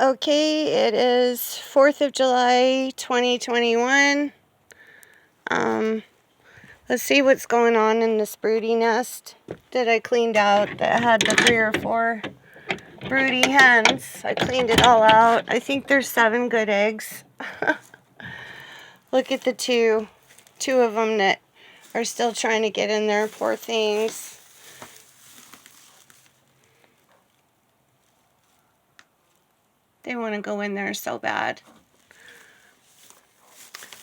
Okay, it is 4th of July, 2021. Let's see what's going on in this broody nest that I cleaned out that had the 3 or 4 broody hens. I cleaned it all out. I think there's 7 good eggs. Look at the two of them that are still trying to get in there, poor things. They want to go in there so bad.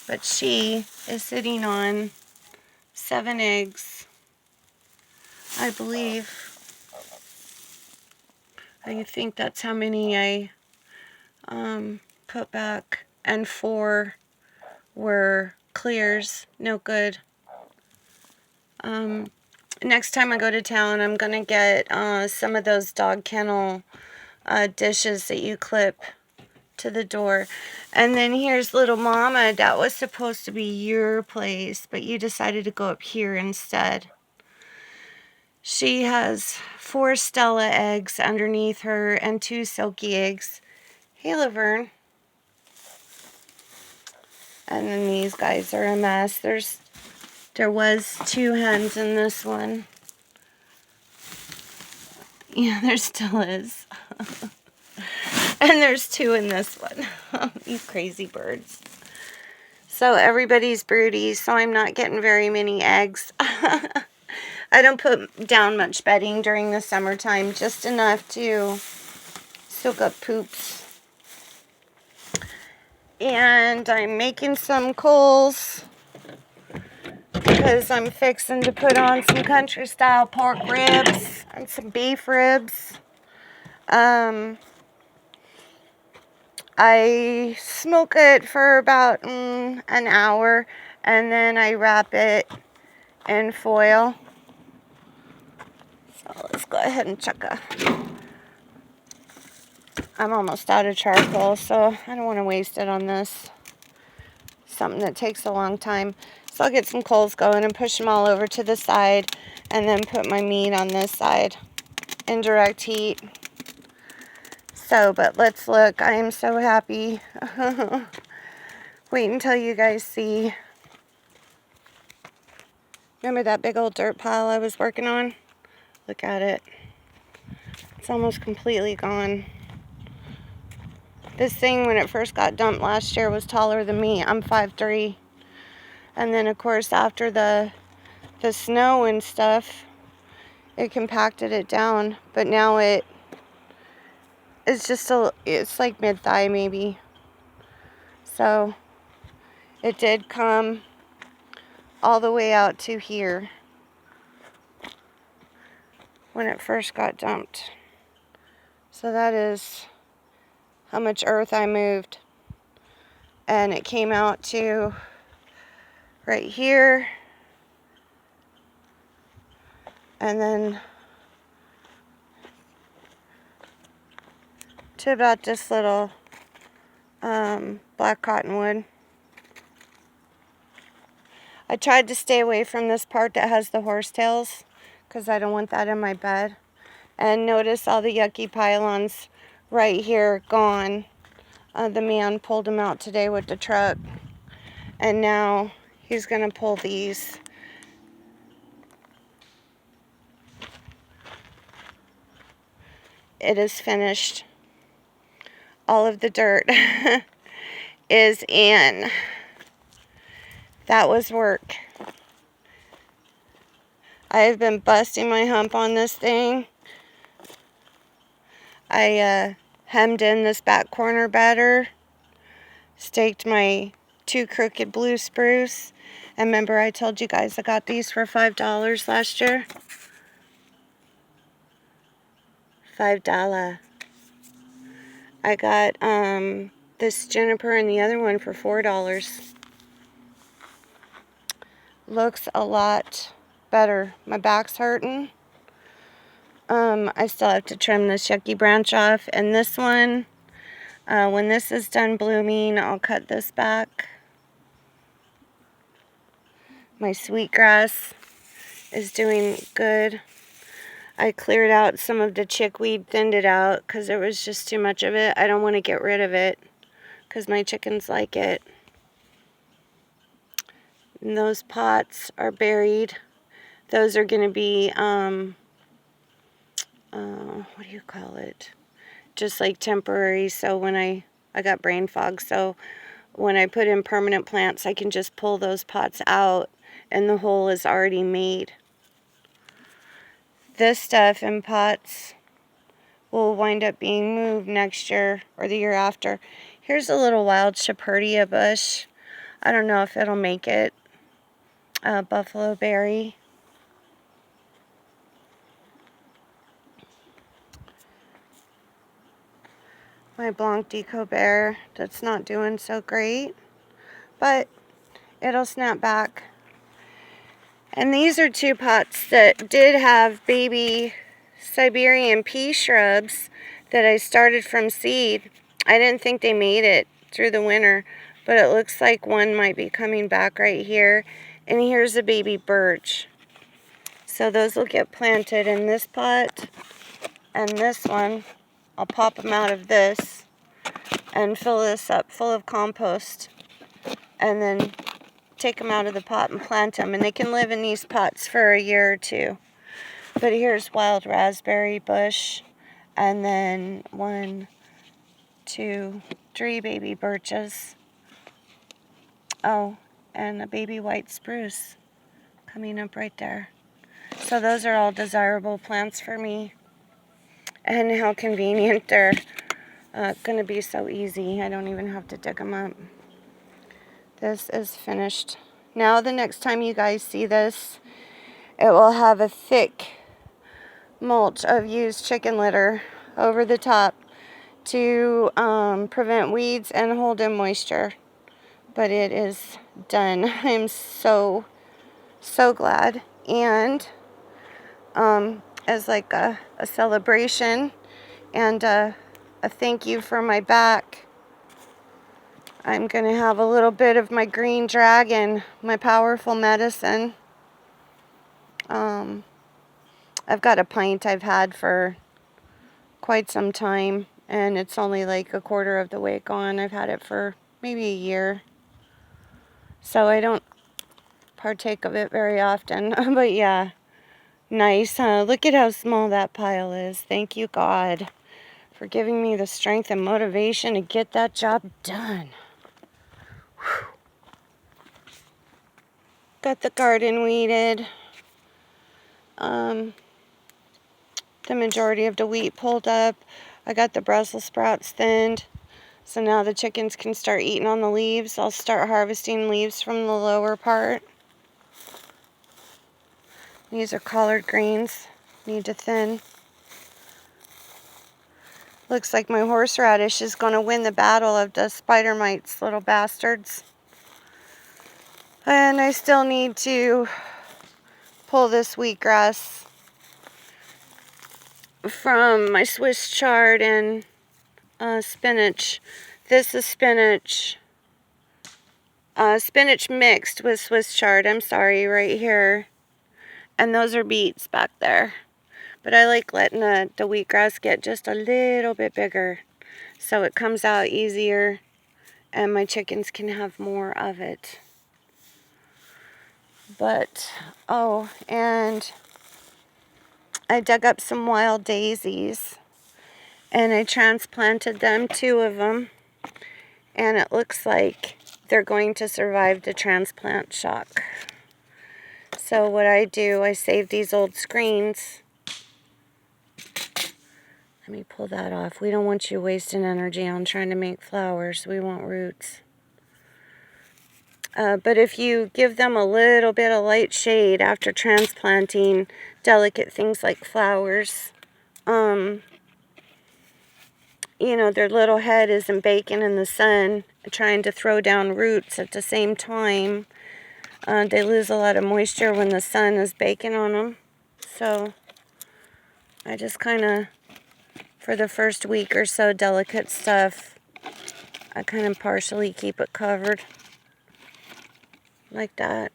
But she is sitting on 7 eggs, I believe. I think that's how many I put back, and 4 were clears, no good. Next time I go to town, I'm gonna get some of those dog kennel dishes that you clip to the door. And then here's little mama. That was supposed to be your place, but you decided to go up here instead. She has 4 Stella eggs underneath her and 2 Silky eggs. Hey, Laverne. And then these guys are a mess. There was 2 hens in this one. Yeah, there still is. And there's 2 in this one. These crazy birds. So everybody's broody, so I'm not getting very many eggs. I don't put down much bedding during the summertime, just enough to soak up poops. And I'm making some coals because I'm fixing to put on some country style pork ribs and some beef ribs. I smoke it for about an hour, and then I wrap it in foil. So let's go ahead and check I'm almost out of charcoal, so I don't want to waste it on this. Something that takes a long time. So I'll get some coals going and push them all over to the side, and then put my meat on this side. Indirect heat. So, but let's look. I am so happy. Wait until you guys see. Remember that big old dirt pile I was working on? Look at it. It's almost completely gone. This thing, when it first got dumped last year, was taller than me. I'm 5'3". And then, of course, after the snow and stuff, it compacted it down. But now it's just it's like mid-thigh maybe. So it did come all the way out to here when it first got dumped. So that is how much earth I moved. And it came out to right here. And then to about this little black cottonwood. I tried to stay away from this part that has the horsetails because I don't want that in my bed. And notice all the yucky pylons right here gone. The man pulled them out today with the truck. And now he's going to pull these. It is finished. All of the dirt is in. That was work. I have been busting my hump on this thing. I hemmed in this back corner better. Staked my 2 crooked blue spruce. And remember I told you guys I got these for $5 last year? $5. I got this juniper and the other one for $4. Looks a lot better. My back's hurting. I still have to trim this yucky branch off. And this one, when this is done blooming, I'll cut this back. My sweetgrass is doing good. I cleared out some of the chickweed, thinned it out because there was just too much of it. I don't want to get rid of it because my chickens like it. And those pots are buried. Those are going to be, what do you call it? Just like temporary. So when I got brain fog, so when I put in permanent plants, I can just pull those pots out and the hole is already made. This stuff in pots will wind up being moved next year or the year after. Here's a little wild Shepherdea bush. I don't know if it'll make it. Buffalo berry. My Blanc de Colbert, that's not doing so great, but it'll snap back. And these are 2 pots that did have baby Siberian pea shrubs that I started from seed. I didn't think they made it through the winter, but it looks like one might be coming back right here. And here's a baby birch. So those will get planted in this pot and this one. I'll pop them out of this and fill this up full of compost and then take them out of the pot and plant them. And they can live in these pots for a year or 2. But here's wild raspberry bush, and then 1, 2, 3 baby birches. Oh, and a baby white spruce coming up right there. So those are all desirable plants for me. And how convenient, they're going to be so easy. I don't even have to dig them up. This is finished. Now the next time you guys see this, it will have a thick mulch of used chicken litter over the top to prevent weeds and hold in moisture. But it is done. I'm so glad. And as like a celebration and a thank you for my back, I'm going to have a little bit of my green dragon, my powerful medicine. I've got a pint I've had for quite some time, and it's only like a quarter of the way gone. I've had it for maybe a year, so I don't partake of it very often. But yeah, nice, huh? Look at how small that pile is. Thank you, God, for giving me the strength and motivation to get that job done. Whew. Got the garden weeded. The majority of the wheat pulled up. I got the Brussels sprouts thinned. So now the chickens can start eating on the leaves. I'll start harvesting leaves from the lower part. These are collard greens. Need to thin. Looks like my horseradish is going to win the battle of the spider mites, little bastards. And I still need to pull this wheatgrass from my Swiss chard and spinach. This is spinach. Spinach mixed with Swiss chard. I'm sorry, right here. And those are beets back there. But I like letting the wheatgrass get just a little bit bigger so it comes out easier and my chickens can have more of it. But, oh, and I dug up some wild daisies and I transplanted them, 2 of them, and it looks like they're going to survive the transplant shock. So what I do, I save these old screens. Let me pull that off. We don't want you wasting energy on trying to make flowers. We want roots. But if you give them a little bit of light shade after transplanting delicate things like flowers, you know, their little head isn't baking in the sun, trying to throw down roots at the same time. They lose a lot of moisture when the sun is baking on them. So I just kind of, for the first week or so, delicate stuff, I kind of partially keep it covered like that.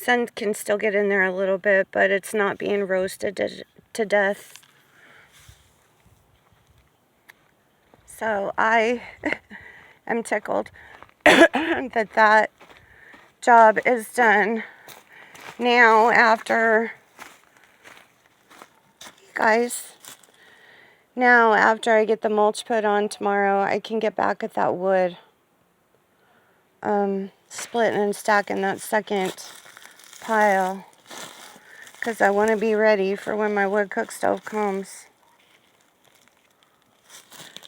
Sun can still get in there a little bit, but it's not being roasted to death. So I am tickled that job is done. Now after, guys, now after I get the mulch put on tomorrow, I can get back at that wood. Splitting and stacking that second pile. Because I want to be ready for when my wood cook stove comes.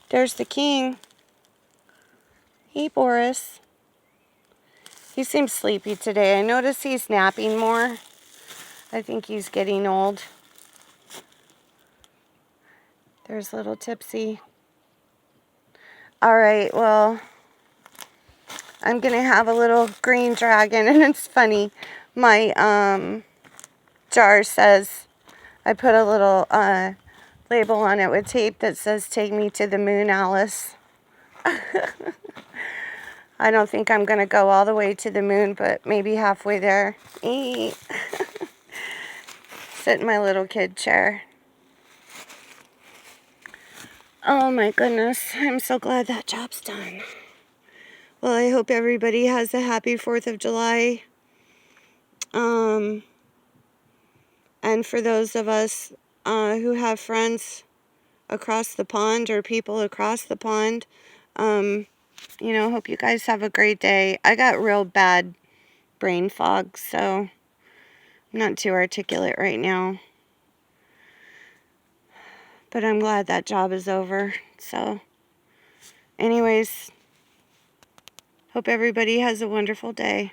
There's the king. Hey, Boris. He seems sleepy today. I notice he's napping more. I think he's getting old. There's little Tipsy. All right, well, I'm going to have a little green dragon, and it's funny. My jar says, I put a little label on it with tape that says, "Take me to the moon, Alice." I don't think I'm going to go all the way to the moon, but maybe halfway there. Sit in my little kid chair. Oh my goodness, I'm so glad that job's done. Well, I hope everybody has a happy 4th of July. And for those of us who have friends across the pond or people across the pond, you know, hope you guys have a great day. I got real bad brain fog, so I'm not too articulate right now. But I'm glad that job is over. So, anyways, hope everybody has a wonderful day.